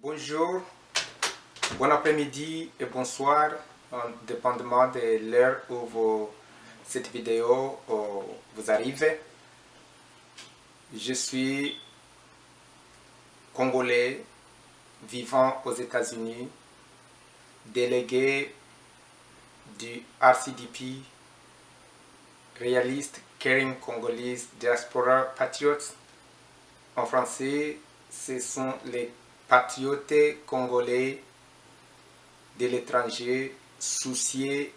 Bonjour, bon après-midi et bonsoir, dépendamment de l'heure où cette vidéo vous arrive. Je suis congolais vivant aux États-Unis, délégué du RCDP, Realist Caring Congolese Diaspora Patriots. En français, ce sont les patriotes congolais de l'étranger souciés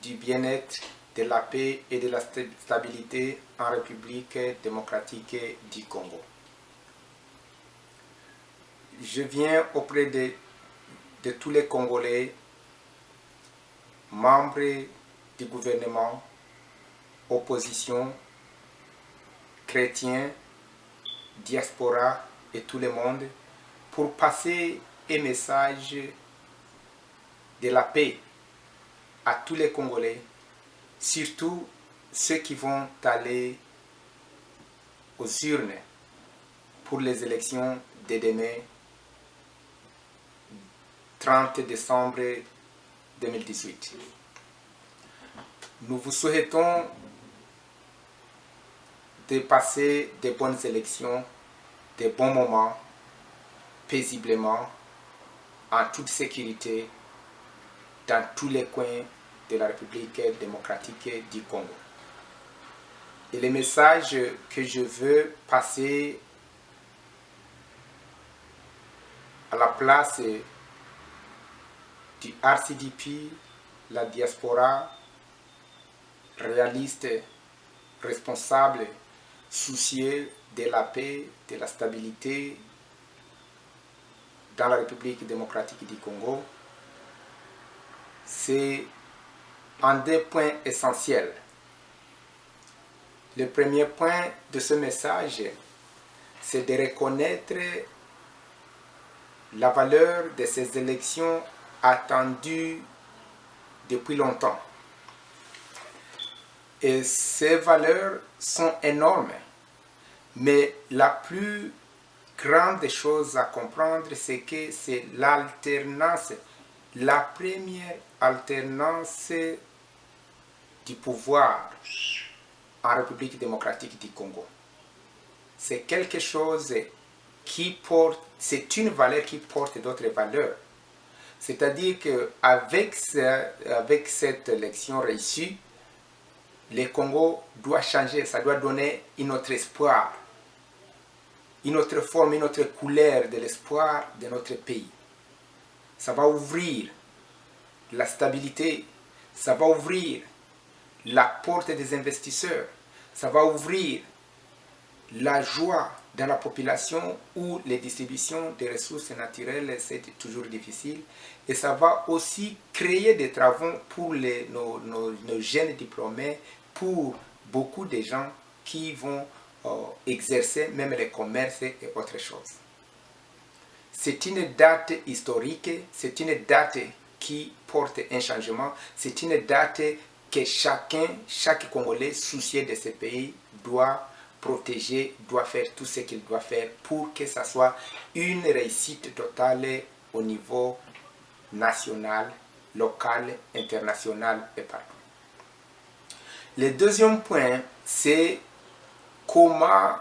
du bien-être, de la paix et de la stabilité en République démocratique du Congo. Je viens auprès de tous les Congolais, membres du gouvernement, opposition, chrétiens, diaspora et tout le monde pour passer un message de la paix à tous les Congolais, surtout ceux qui vont aller aux urnes pour les élections de demain, 30 décembre 2018. Nous vous souhaitons de passer de bonnes élections, de bons moments, paisiblement, en toute sécurité, dans tous les coins de la République démocratique du Congo. Et le message que je veux passer à la place du RCDP, la diaspora, réaliste, responsable, soucieux de la paix, de la stabilité dans la République démocratique du Congo, c'est en deux points essentiels. Le premier point de ce message, c'est de reconnaître la valeur de ces élections attendues depuis longtemps. Et ces valeurs sont énormes. Mais la plus grande chose à comprendre, c'est que c'est l'alternance, la première alternance du pouvoir en République démocratique du Congo. C'est quelque chose qui porte, c'est une valeur qui porte d'autres valeurs. C'est-à-dire qu'avec cette élection réussie, le Congo doit changer, ça doit donner un autre espoir, une autre forme, une autre couleur de l'espoir de notre pays. Ça va ouvrir la stabilité, ça va ouvrir la porte des investisseurs, ça va ouvrir la joie dans la population où les distributions des ressources naturelles c'est toujours difficile, et ça va aussi créer des travaux pour nos jeunes diplômés, pour beaucoup de gens qui vont exercer même les commerces et autres choses. C'est une date historique, c'est une date qui porte un changement, c'est une date que chaque Congolais soucieux de ce pays doit protéger, doit faire tout ce qu'il doit faire pour que ça soit une réussite totale au niveau national, local, international et partout. Le deuxième point, c'est comment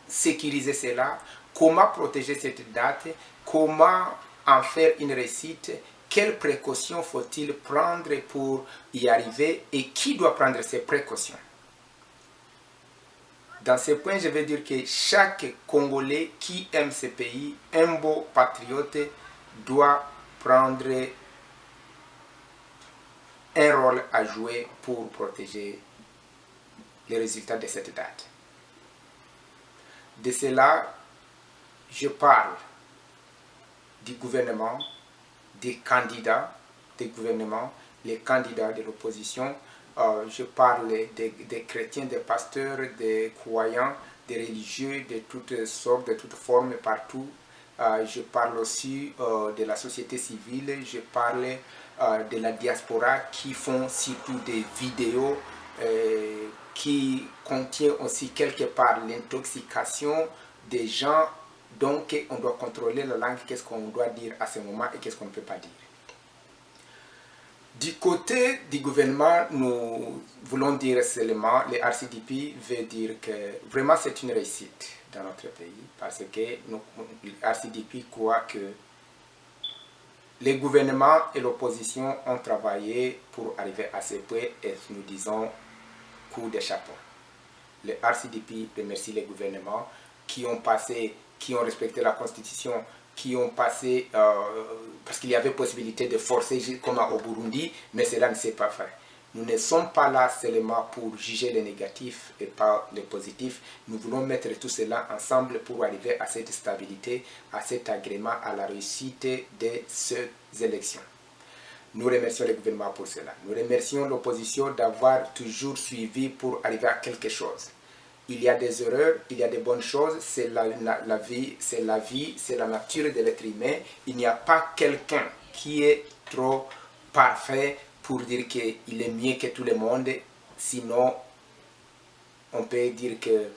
sécuriser cela, comment protéger cette date, comment en faire une réussite, quelles précautions faut-il prendre pour y arriver et qui doit prendre ces précautions. Dans ce point, je veux dire que chaque Congolais qui aime ce pays, un beau patriote, doit prendre un rôle à jouer pour protéger les résultats de cette date. De cela, je parle du gouvernement, des candidats du gouvernement, les candidats de l'opposition. Je parle des chrétiens, des pasteurs, des croyants, des religieux, de toutes sortes, de toutes formes, partout. Je parle aussi de la société civile, je parle de la diaspora qui font surtout des vidéos qui contiennent aussi quelque part l'intoxication des gens Donc, on doit contrôler la langue, qu'est-ce qu'on doit dire à ce moment et qu'est-ce qu'on ne peut pas dire. Du côté du gouvernement, nous voulons dire seulement, le RCDP veut dire que vraiment c'est une réussite dans notre pays parce que le RCDP croit que les gouvernements et l'opposition ont travaillé pour arriver à ce point et nous disons coup de chapeau. Le RCDP remercie les gouvernements qui ont respecté la Constitution, qui ont passé, parce qu'il y avait possibilité de forcer comme au Burundi, mais cela ne s'est pas fait. Nous ne sommes pas là seulement pour juger les négatifs et pas les positifs. Nous voulons mettre tout cela ensemble pour arriver à cette stabilité, à cet agrément, à la réussite de ces élections. Nous remercions le gouvernement pour cela. Nous remercions l'opposition d'avoir toujours suivi pour arriver à quelque chose. Il y a des erreurs, il y a des bonnes choses, c'est la vie, c'est la nature de l'être humain. Il n'y a pas quelqu'un qui est trop parfait pour dire qu'il est mieux que tout le monde. Sinon, on peut dire que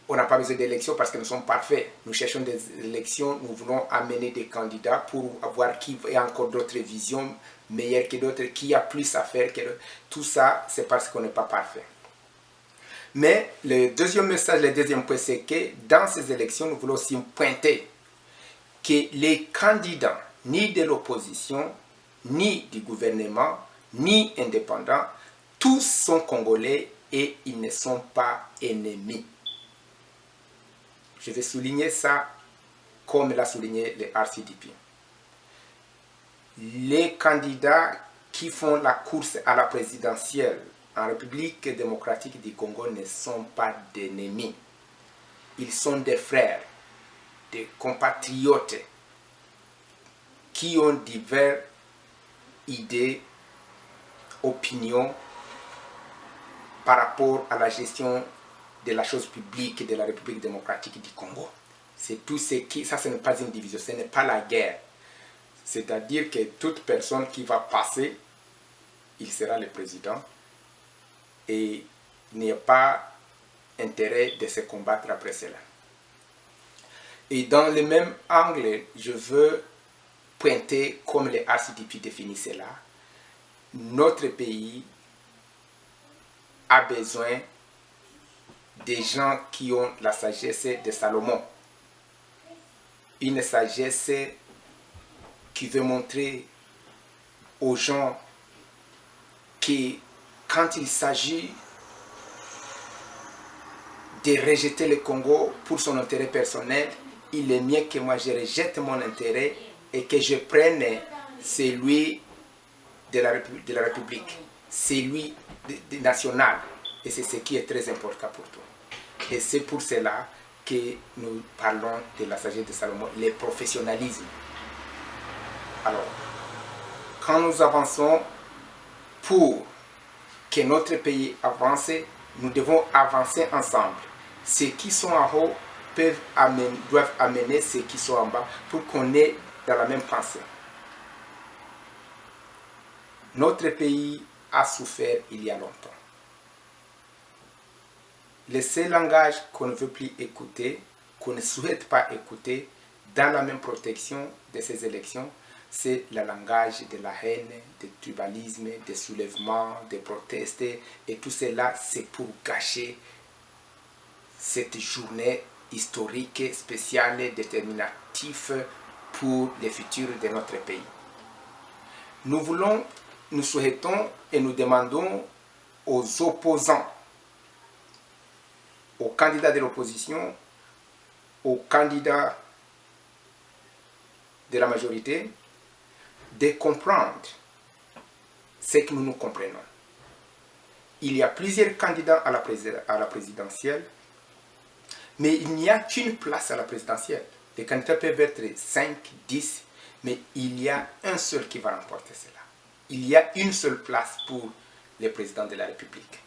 on n'a pas besoin d'élections parce que nous sommes parfaits. Nous cherchons des élections, nous voulons amener des candidats pour avoir qui a encore d'autres visions meilleures que d'autres, qui a plus à faire que d'autres. Tout ça, c'est parce qu'on n'est pas parfait. Mais le deuxième message, le deuxième point, c'est que dans ces élections, nous voulons aussi pointer que les candidats, ni de l'opposition, ni du gouvernement, ni indépendants, tous sont congolais et ils ne sont pas ennemis. Je vais souligner ça comme l'a souligné le RCDP. Les candidats qui font la course à la présidentielle en République démocratique du Congo ne sont pas d'ennemis. Ils sont des frères, des compatriotes qui ont diverses idées, opinions par rapport à la gestion de la chose publique de la République démocratique du Congo. C'est tout ce qui... Ça, ce n'est pas une division, ce n'est pas la guerre. C'est-à-dire que toute personne qui va passer, il sera le président. Et il n'y a pas intérêt de se combattre après cela. Et dans le même angle, je veux pointer, comme le RCDP définit cela, notre pays a besoin des gens qui ont la sagesse de Salomon. Une sagesse qui veut montrer aux gens que quand il s'agit de rejeter le Congo pour son intérêt personnel, il est mieux que moi je rejette mon intérêt et que je prenne celui de la République, celui national. Et c'est ce qui est très important pour toi. Et c'est pour cela que nous parlons de la sagesse de Salomon, le professionnalisme. Alors, quand nous avançons pour que notre pays avance, nous devons avancer ensemble. Ceux qui sont en haut doivent amener ceux qui sont en bas pour qu'on ait dans la même pensée. Notre pays a souffert il y a longtemps. Le seul langage qu'on ne veut plus écouter, qu'on ne souhaite pas écouter dans la même protection de ces élections, c'est le langage de la haine, du tribalisme, des soulèvements, des protestes. Et tout cela, c'est pour gâcher cette journée historique, spéciale, déterminative pour le futur de notre pays. Nous souhaitons et nous demandons aux opposants, aux candidats de l'opposition, aux candidats de la majorité, de comprendre ce que nous comprenons. Il y a plusieurs candidats à la présidentielle, mais il n'y a qu'une place à la présidentielle. Les candidats peuvent être 5, 10, mais il y a un seul qui va remporter cela. Il y a une seule place pour le président de la République.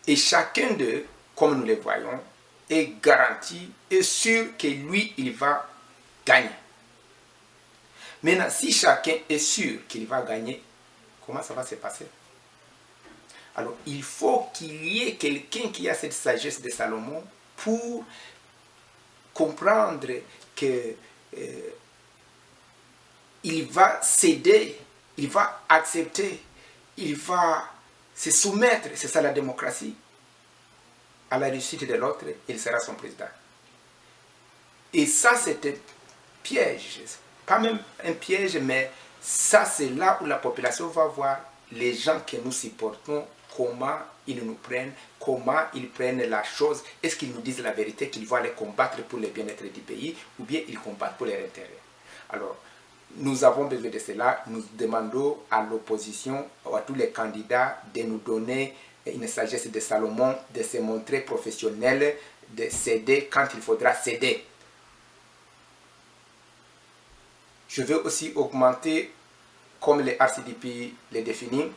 Et chacun d'eux, comme nous le voyons, est garanti et sûr que lui, il va gagner. Maintenant, si chacun est sûr qu'il va gagner, comment ça va se passer? Alors, il faut qu'il y ait quelqu'un qui a cette sagesse de Salomon pour comprendre que il va céder, il va accepter, il va se soumettre, c'est ça la démocratie, à la réussite de l'autre, il sera son président. Et ça, c'est un piège, pas même un piège, mais ça, c'est là où la population va voir les gens que nous supportons, comment ils nous prennent, comment ils prennent la chose. Est-ce qu'ils nous disent la vérité, qu'ils vont aller combattre pour le bien-être du pays, ou bien ils combattent pour leur intérêt. Alors, nous avons besoin de cela. Nous demandons à l'opposition, à tous les candidats, de nous donner une sagesse de Salomon, de se montrer professionnels, de céder quand il faudra céder. Je veux aussi augmenter, comme les RCDP les définit.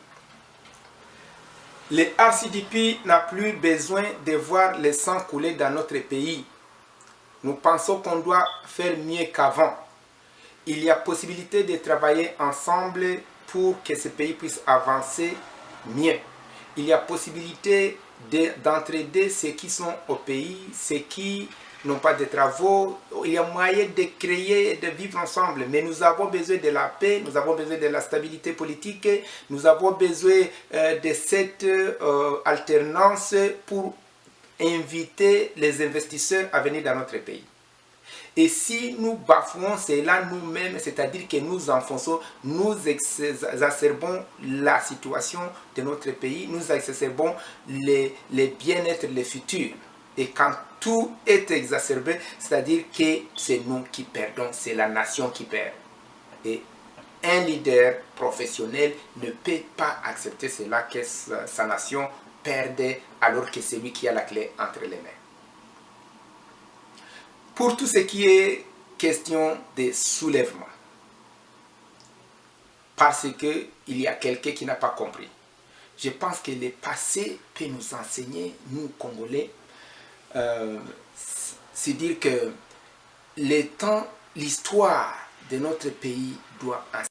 Les RCDP n'a plus besoin de voir le sang couler dans notre pays. Nous pensons qu'on doit faire mieux qu'avant. Il y a possibilité de travailler ensemble pour que ce pays puisse avancer mieux. Il y a possibilité d'entraider ceux qui sont au pays, ceux qui n'ont pas de travaux. Il y a moyen de créer et de vivre ensemble. Mais nous avons besoin de la paix, nous avons besoin de la stabilité politique, nous avons besoin de cette alternance pour inviter les investisseurs à venir dans notre pays. Et si nous bafouons cela nous-mêmes, c'est-à-dire que nous enfonçons, nous exacerbons la situation de notre pays, nous exacerbons les bien-être, les futurs. Et quand tout est exacerbé, c'est-à-dire que c'est nous qui perdons, c'est la nation qui perd. Et un leader professionnel ne peut pas accepter cela, que sa nation perde alors que c'est lui qui a la clé entre les mains. Pour tout ce qui est question de soulèvement, parce qu'il y a quelqu'un qui n'a pas compris. Je pense que le passé peut nous enseigner, nous Congolais, c'est dire que le temps, l'histoire de notre pays doit enseigner.